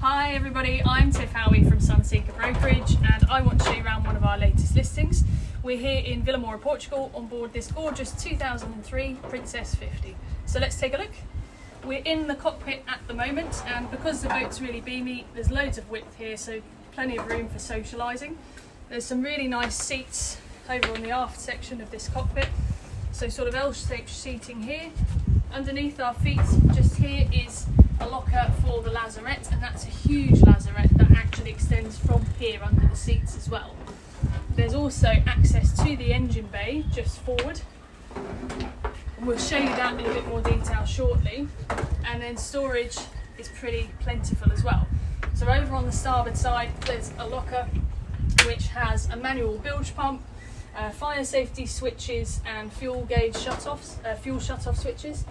Hi everybody, I'm Tiff Howie from Sunseeker Brokerage and I want to show you around one of our latest listings. We're here in Portugal on board this gorgeous 2003 Princess 50. So let's take a look. We're in the cockpit at the moment, and because the boat's really beamy, there's loads of width here, so plenty of room for socialising. There's some really nice seats over on the aft section of this cockpit, so sort of L-shaped seating here. Underneath our feet just here is a locker for the lazarette, and that's a huge lazarette that actually extends from here under the seats as well. There's also access to the engine bay just forward, and we'll show you that in a bit more detail shortly. And then storage is pretty plentiful as well. So over on the starboard side there's a locker which has a manual bilge pump, fire safety switches and fuel gauge shut-offs, fuel shut-off switches.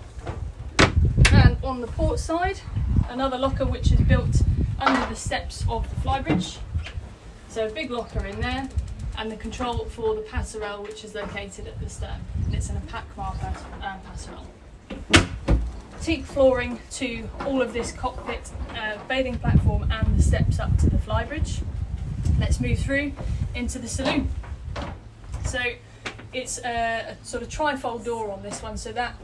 And on the port side, another locker which is built under the steps of the Flybridge. So a big locker in there, and the control for the passerelle which is located at the stern. And it's an Apacmar passerelle. Teak flooring to all of this cockpit, bathing platform and the steps up to the Flybridge. Let's move through into the saloon. So it's a sort of trifold door on this one, so that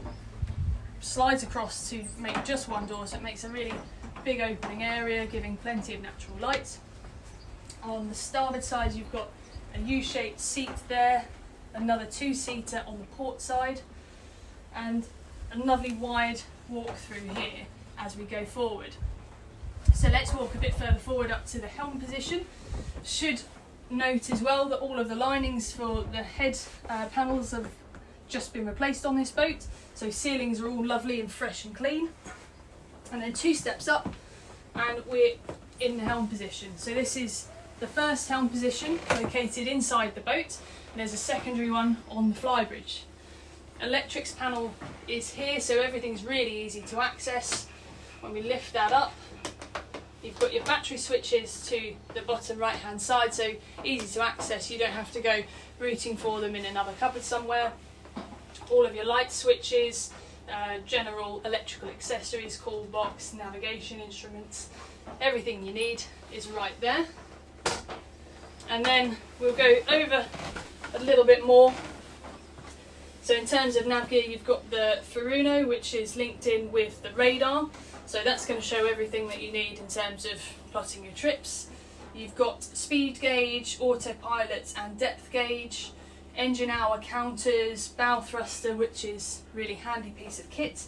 slides across to make just one door, so it makes a really big opening area, giving plenty of natural light. On the starboard side you've got a U-shaped seat there, another two-seater on the port side, and a lovely wide walk through here as we go forward. So let's walk a bit further forward up to the helm position. Should note as well that all of the linings for the head panels have just been replaced on this boat, so ceilings are all lovely and fresh and clean. And then two steps up and we're in the helm position. So this is the first helm position located inside the boat, and there's a secondary one on the Flybridge. Electrics panel is here, so everything's really easy to access. When we lift that up, you've got your battery switches to the bottom right hand side, so easy to access, you don't have to go rooting for them in another cupboard somewhere. All of your light switches, general electrical accessories, call box, navigation instruments, everything you need is right there. And then we'll go over a little bit more. So in terms of Nav Gear, you've got the Furuno, which is linked in with the radar. So that's going to show everything that you need in terms of plotting your trips. You've got speed gauge, autopilot and depth gauge, engine hour counters, bow thruster, which is a really handy piece of kit,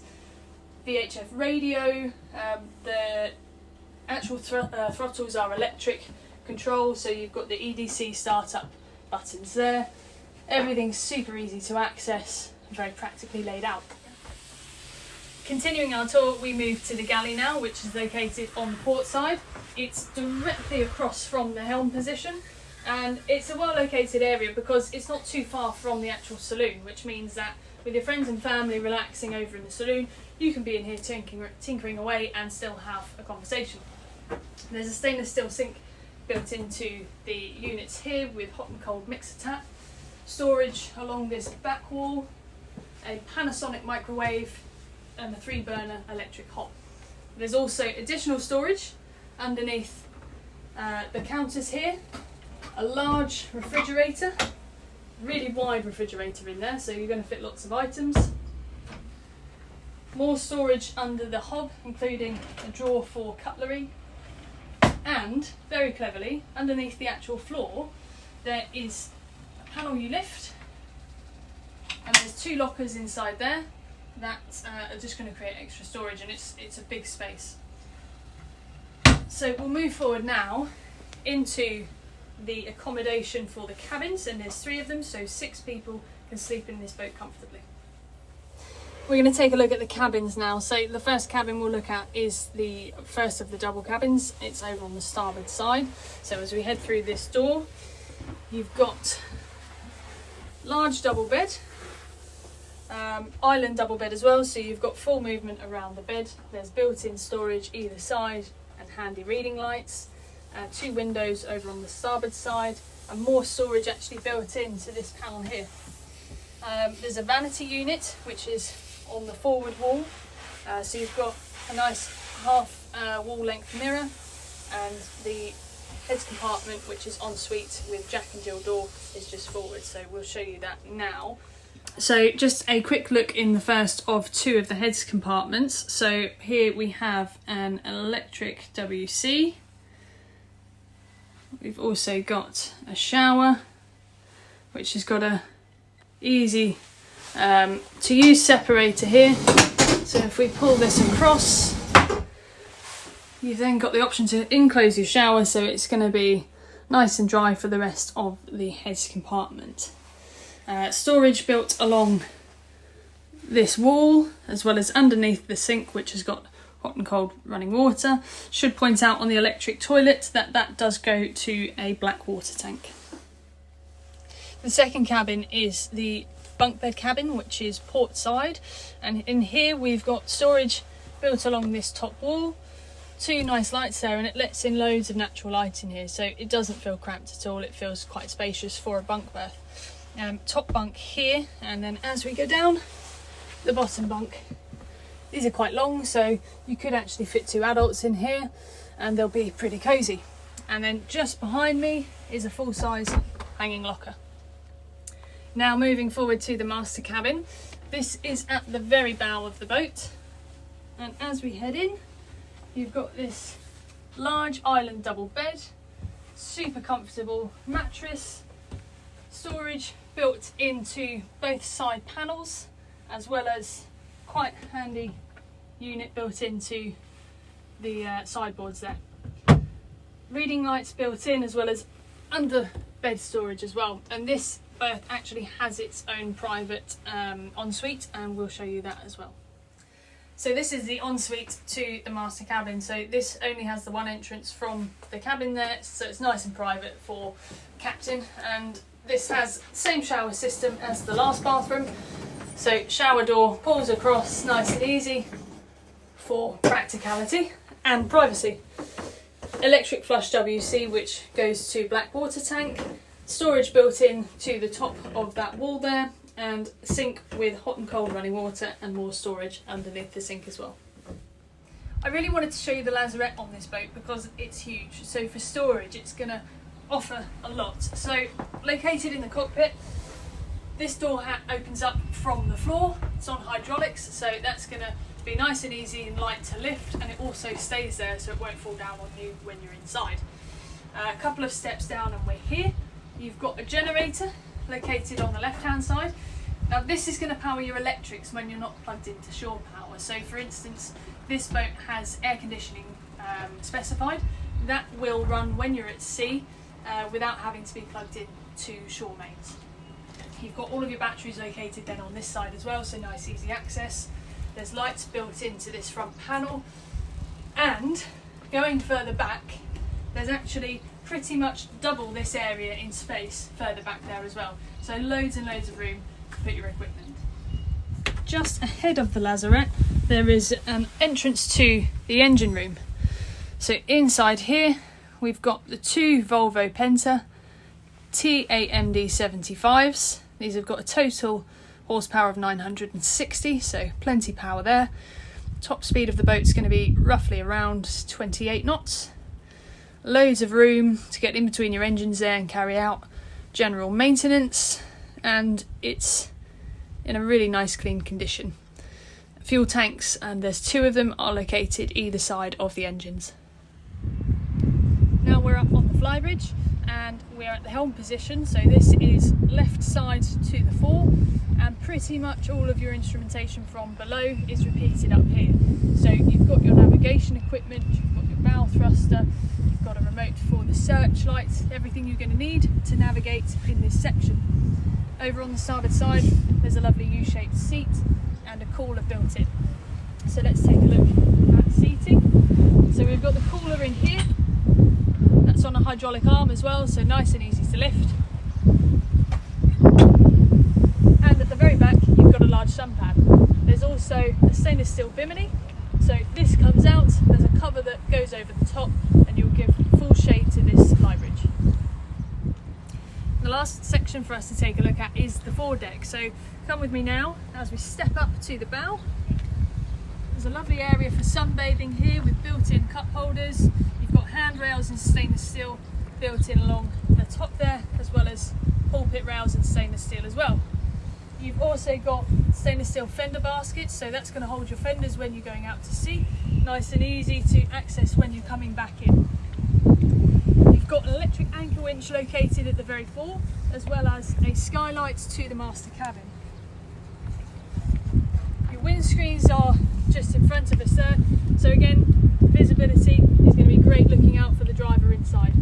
VHF radio, the actual throttles are electric control, so you've got the EDC startup buttons there. Everything's super easy to access and very practically laid out. Continuing our tour, we move to the galley now, which is located on the port side. It's directly across from the helm position, and it's a well located area because it's not too far from the actual saloon, which means that with your friends and family relaxing over in the saloon, you can be in here tinkering away and still have a conversation. There's a stainless steel sink built into the units here with hot and cold mixer tap, storage along this back wall, a Panasonic microwave and a 3-burner electric hob. There's also additional storage underneath the counters here, a large refrigerator, really wide refrigerator in there, so you're going to fit lots of items. More storage under the hob, including a drawer for cutlery, and very cleverly underneath the actual floor there is a panel you lift, and there's two lockers inside there that are just going to create extra storage, and it's a big space. So we'll move forward now into the accommodation for the cabins, and there's 3 of them, so 6 people can sleep in this boat comfortably. We're going to take a look at the cabins now. So the first cabin we'll look at is the first of the double cabins. It's over on the starboard side. So as we head through this door, you've got large double bed, island double bed as well, so you've got full movement around the bed. There's built-in storage either side and handy reading lights, 2 windows over on the starboard side, and more storage actually built into this panel here. There's a vanity unit which is on the forward wall, so you've got a nice half wall length mirror, and the heads compartment, which is ensuite with Jack and Jill door, is just forward, so we'll show you that now. So just a quick look in the first of two of the heads compartments. So here we have an electric WC. We've also got a shower, which has got a easy to use separator here. So if we pull this across, you've then got the option to enclose your shower, so it's going to be nice and dry for the rest of the heads compartment. Storage built along this wall, as well as underneath the sink, which has got hot and cold running water. Should point out on the electric toilet that that does go to a black water tank. The second cabin is the bunk bed cabin, which is port side, and in here we've got storage built along this top wall. Two nice lights there, and it lets in loads of natural light in here, so it doesn't feel cramped at all. It feels quite spacious for a bunk berth. Top bunk here, and then as we go down, the bottom bunk. These are quite long, so you could actually fit two adults in here and they'll be pretty cosy. And then just behind me is a full-size hanging locker. Now moving forward to the master cabin. This is at the very bow of the boat, and as we head in, you've got this large island double bed, super comfortable mattress, storage built into both side panels, as well as quite handy unit built into the sideboards there. Reading lights built in, as well as under bed storage as well, and this berth actually has its own private ensuite, and we'll show you that as well. So this is the ensuite to the master cabin. So this only has the one entrance from the cabin there, so it's nice and private for captain, and this has the same shower system as the last bathroom. So shower door pulls across nice and easy for practicality and privacy. Electric flush WC, which goes to black water tank. Storage built in to the top of that wall there, and sink with hot and cold running water, and more storage underneath the sink as well. I really wanted to show you the lazarette on this boat because it's huge. So for storage, it's going to offer a lot. So located in the cockpit, this door opens up from the floor. It's on hydraulics, so that's going to be nice and easy and light to lift, and it also stays there so it won't fall down on you when you're inside. A couple of steps down and we're here. You've got a generator located on the left hand side. Now this is going to power your electrics when you're not plugged into shore power. So for instance, this boat has air conditioning specified. That will run when you're at sea without having to be plugged in to shore mains. You've got all of your batteries located then on this side as well, so nice easy access. There's lights built into this front panel, and going further back, there's actually pretty much double this area in space further back there as well. So loads and loads of room to put your equipment. Just ahead of the lazarette, there is an entrance to the engine room. So inside here, we've got the two Volvo Penta TAMD 75s. These have got a total horsepower of 960, so plenty power there. Top speed of the boat's going to be roughly around 28 knots. Loads of room to get in between your engines there and carry out general maintenance, and it's in a really nice clean condition. Fuel tanks, and there's two of them, are located either side of the engines. Now we're up on the Flybridge and we're at the helm position, so this is left side to the fore, and pretty much all of your instrumentation from below is repeated up here. So you've got your navigation equipment, you've got your bow thruster, you've got a remote for the searchlight, everything you're going to need to navigate in this section. Over on the starboard side, there's a lovely U-shaped seat and a cooler built in. So let's take a look at seating. So we've got the cooler in here. That's on a hydraulic arm as well, so nice and easy to lift. And at the very back, you've got a large sun pad. There's also a stainless steel bimini. So this comes out, there's a cover that goes over the top, and you'll give full shade to this Flybridge. The last section for us to take a look at is the foredeck. So come with me now as we step up to the bow. There's a lovely area for sunbathing here with built-in cup holders. You've got handrails in stainless steel built in along the top there, as well as pulpit rails in stainless steel as well. You've also got stainless steel fender baskets, so that's going to hold your fenders when you're going out to sea, nice and easy to access when you're coming back in. You've got an electric anchor winch located at the very fore, as well as a skylight to the master cabin. Your windscreens are just in front of us there, so again, visibility is going to be great looking out for the driver inside.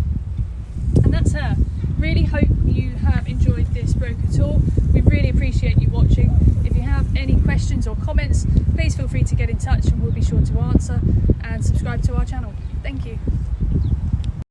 And that's her. Really hope you have enjoyed this broker tour. We really appreciate you watching. If you have any questions or comments, please feel free to get in touch and we'll be sure to answer, and subscribe to our channel. Thank you.